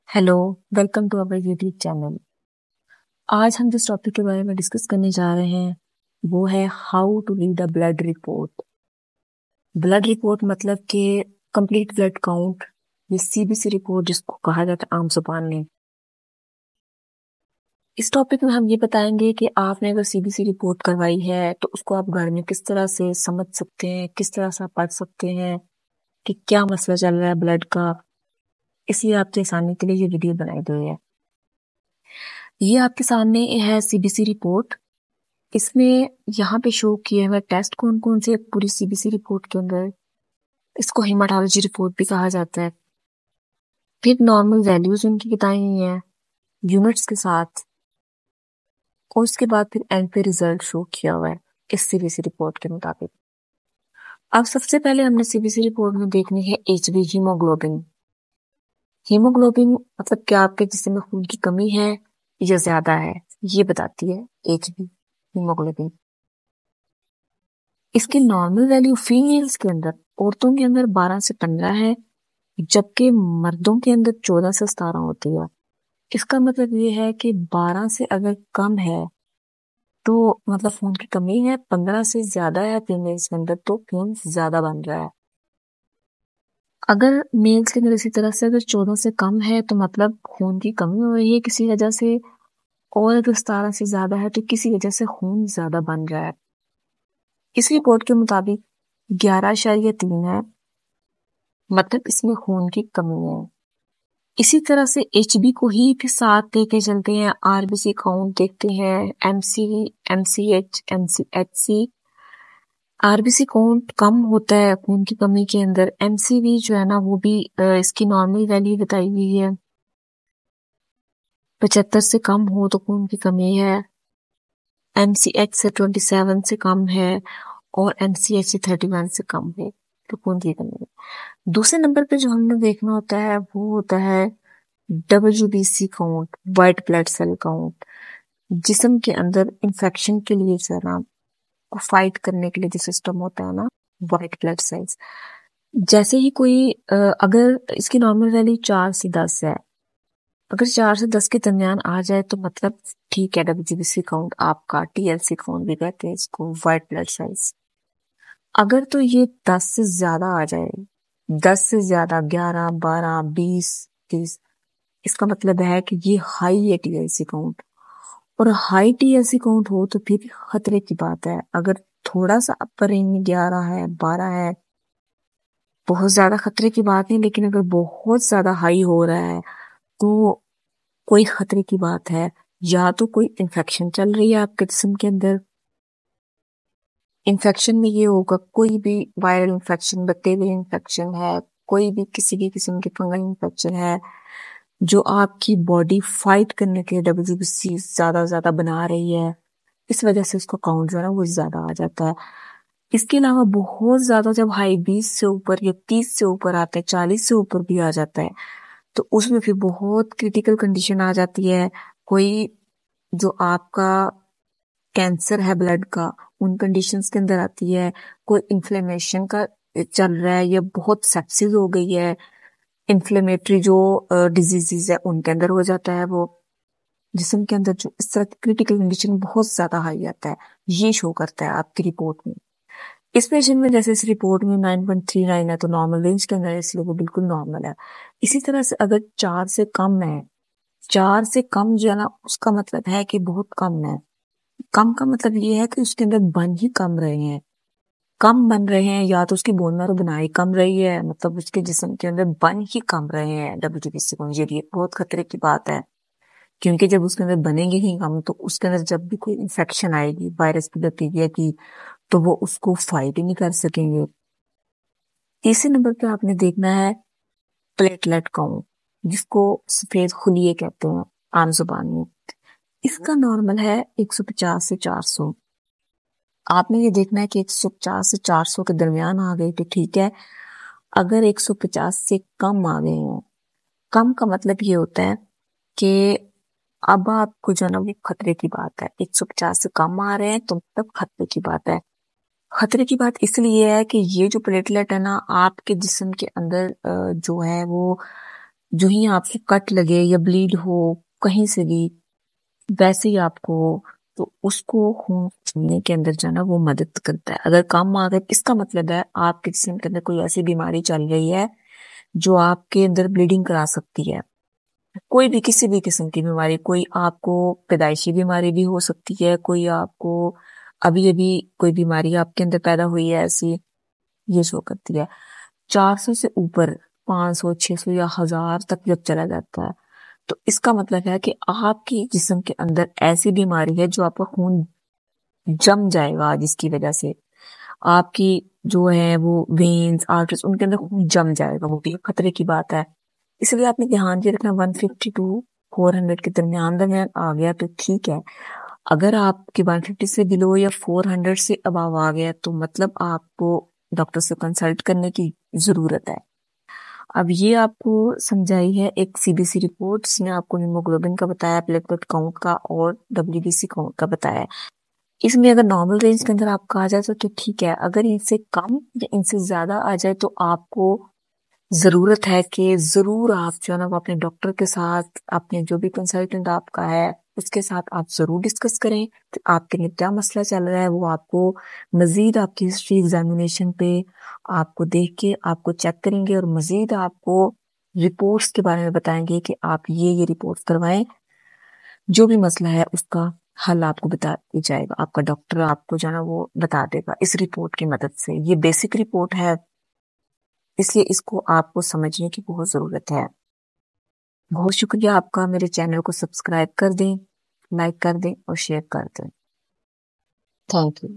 Hello, welcome to our YouTube channel. आज हम जिस टॉपिक के बारे में डिस्कस करने जा रहे हैं वो है how to read a blood report. Blood report मतलब कि कंप्लीट ब्लड काउंट, ये सीबीसी रिपोर्ट जिसको कहा जाता है आम जुबान में। इस टॉपिक में हम ये बताएंगे कि आपने अगर सीबीसी रिपोर्ट करवाई है तो उसको आप घर में किस तरह से समझ सकते हैं, किस तरह से आप पढ़ सकते हैं कि क्या मसला चल रहा है ब्लड का। इसलिए आपके आसानी के लिए ये वीडियो बनाई गई है। ये आपके सामने है सीबीसी रिपोर्ट। इसमें यहाँ पे शो किए हुए टेस्ट कौन कौन से पूरी सीबीसी रिपोर्ट के अंदर। इसको हेमाटोलॉजी रिपोर्ट भी कहा जाता है। फिर नॉर्मल वैल्यूज उनकी बताई हुई हैं यूनिट्स के साथ, और उसके बाद फिर एंड पे रिजल्ट शो किया हुआ है इस सीबीसी रिपोर्ट के मुताबिक। अब सबसे पहले हमने सीबीसी रिपोर्ट में देखनी है एचबी, हीमोग्लोबिन। हीमोग्लोबिन मतलब क्या आपके जिस्म में खून की कमी है या ज्यादा है, ये बताती है एचबी, हीमोग्लोबिन। इसकी नॉर्मल वैल्यू फीमेल्स के अंदर, औरतों के अंदर 12 से 15 है, जबकि मर्दों के अंदर 14 से 17 होती है। इसका मतलब ये है कि 12 से अगर कम है तो मतलब खून की कमी है, 15 से ज्यादा है फीमेल्स के अंदर तो खून ज्यादा बन रहा है। अगर मेल्स के अंदर इसी तरह से अगर 14 से कम है तो मतलब खून की कमी हो रही है किसी वजह से, और अगर 17 से ज्यादा है तो किसी वजह से खून ज्यादा बन रहा है। इस रिपोर्ट के मुताबिक 11.3 है, मतलब इसमें खून की कमी है। इसी तरह से एचबी को ही फिर साथ लेके चलते हैं, आरबीसी काउंट देखते हैं, MC, MCH, MCHC. RBC count कम होता है खून की कमी के अंदर। एमसीवी जो है ना वो भी इसकी नॉर्मल वैल्यू बताई हुई है, 75 से कम हो तो खून की कमी है। एमसीएच से 27 से कम है और एमसीएच से 31 से कम है तो खून की कमी है। दूसरे नंबर पे जो हमने देखना होता है वो होता है WBC count, white blood cell count. जिस्म के अंदर इंफेक्शन के लिए जो है ना, फाइट करने के लिए जो सिस्टम होता है ना, व्हाइट ब्लड सेल्स। जैसे ही कोई अगर इसकी नॉर्मल वैल्यू 4 से 10 है, अगर 4 से 10 के दरमियान आ जाए तो मतलब ठीक है, WBC काउंट आपका, TLC काउंट भी कहते हैं इसको, व्हाइट ब्लड सेल्स। अगर तो ये 10 से ज्यादा आ जाए, 10 से ज्यादा, 11, 12, 20, 30, इसका मतलब है कि ये हाई है टीएलसी काउंट। और हाई टीएलसी काउंट हो तो फिर खतरे की बात है। अगर थोड़ा सा अपर रेंज में 11 है, 12 है, बहुत ज्यादा खतरे की बात नहीं, लेकिन अगर बहुत ज्यादा हाई हो रहा है तो कोई खतरे की बात है। या तो कोई इन्फेक्शन चल रही है आपके जिस्म के अंदर। इन्फेक्शन में ये होगा कोई भी वायरल इन्फेक्शन, बैक्टीरियल इन्फेक्शन है, कोई भी किसी भी किस्म की फंगल इन्फेक्शन है जो आपकी बॉडी फाइट करने के लिए WBC ज्यादा बना रही है, इस वजह से उसका काउंट जो है ना वो ज्यादा आ जाता है। इसके अलावा बहुत ज्यादा जब हाई 20 से ऊपर या 30 से ऊपर आता है, 40 से ऊपर भी आ जाता है, तो उसमें फिर बहुत क्रिटिकल कंडीशन आ जाती है। कोई जो आपका कैंसर है ब्लड का, उन कंडीशंस के अंदर आती है। कोई इन्फ्लेमेशन का चल रहा है या बहुत सेप्सिस हो गई है, इन्फ्लेमेटरी जो डिजीजेस है उनके अंदर हो जाता है वो। जिस्म के अंदर जो इस तरह की क्रिटिकल कंडीशन बहुत ज्यादा हाई आता है, ये शो करता है आपकी रिपोर्ट में। इस पेशेंट में जैसे इस रिपोर्ट में 9.39 है तो नॉर्मल रेंज के अंदर है, इसलिए वो बिल्कुल नॉर्मल है। इसी तरह से अगर 4 से कम है, 4 से कम जो है ना उसका मतलब है कि बहुत कम है। कम का मतलब ये है कि उसके अंदर बन ही कम रहे हैं, कम बन रहे हैं, या तो उसकी बोन मैरो बनाई कम रही है, मतलब उसके जिस्म के अंदर बन ही कम रहे हैं WBC को। ये बहुत खतरे की बात है, क्योंकि जब उसके अंदर बनेंगे ही कम तो उसके अंदर जब भी कोई इन्फेक्शन आएगी वायरस की, बैक्टीरिया की, तो वो उसको फाइट ही नहीं कर सकेंगे। तीसरे नंबर पे आपने देखना है प्लेटलेट काउंट, जिसको सफेद खुलिये कहते हैं आम जुबान में। इसका नॉर्मल है 150 से 400। आपने ये देखना है कि 150 से 400 के दरमियान आ गए तो ठीक है। अगर 150 से कम आ गए हैं, कम का मतलब ये होता है कि अब आपको जो है ना वो खतरे की बात है। 150 से कम आ रहे हैं तो मतलब खतरे की बात है। खतरे की बात इसलिए है कि ये जो प्लेटलेट है ना आपके जिस्म के अंदर जो है वो جو ہی آپ کو کٹ لگے یا بلیڈ ہو کہیں سے بھی ویسے ہی آپ کو، تو اس کو خون چلنے کے اندر جو ہے نا وہ مدد کرتا ہے. اگر کم آ گئے اس کا مطلب ہے آپ کے جسم کے اندر کوئی ایسی بیماری چل رہی ہے جو آپ کے اندر بلیڈنگ کرا سکتی ہے. کوئی بھی کسی بھی قسم کی بیماری، کوئی آپ کو پیدائشی بیماری بھی ہو سکتی ہے، کوئی آپ کو ابھی ابھی کوئی بیماری آپ کے اندر پیدا ہوئی ہے ایسی، یہ شو کرتی ہے. 400 سے اوپر 500 600 یا 1000 تک جب چلا جاتا ہے تو اس کا مطلب ہے کہ آپ کی جسم کے اندر ایسی بیماری ہے جو آپ کا خون جم جائے گا، جس کی وجہ سے آپ کی جو ہے وہ وینز آرٹریز ان کے اندر خون جم جائے گا، وہ بھی خطرے کی بات ہے. اس لیے آپ نے دھیان یہ رکھنا 150 to 400 کے درمیان آ گیا تو ٹھیک ہے. اگر آپ کی 150 سے بلو یا 400 سے اباو آ گیا تو مطلب آپ کو ڈاکٹر سے کنسلٹ کرنے کی ضرورت ہے. اب یہ آپ کو سمجھائی ہے ایک سی بی سی رپورٹ، اس نے آپ کو ہیموگلوبن کا بتایا، پلیٹلیٹ کاؤنٹ کا اور WBC کاؤنٹ کا بتایا. اس میں اگر نارمل رینج کے اندر آپ کا آ جائے تو ٹھیک ہے، اگر ان سے کم یا ان سے زیادہ آ جائے تو آپ کو ضرورت ہے کہ ضرور آپ جو ہے نا وہ اپنے ڈاکٹر کے ساتھ، اپنے جو بھی کنسلٹنٹ آپ کا ہے اس کے ساتھ آپ ضرور ڈسکس کریں کہ آپ کے لیے کیا مسئلہ چل رہا ہے. وہ آپ کو مزید آپ کی ہسٹری ایگزامینیشن پہ آپ کو دیکھ کے آپ کو چیک کریں گے اور مزید آپ کو رپورٹس کے بارے میں بتائیں گے کہ آپ یہ رپورٹس کروائیں. جو بھی مسئلہ ہے اس کا حل آپ کو بتا دیا جائے گا، آپ کا ڈاکٹر آپ کو جو ہے نا وہ بتا دے گا اس رپورٹ کی مدد سے. یہ بیسک رپورٹ ہے، اس لیے اس کو آپ کو سمجھنے کی بہت ضرورت ہے. بہت شکریہ آپ کا. میرے چینل کو سبسکرائب کر دیں، لائک کر دیں اور شیئر کر دیں. Thank you.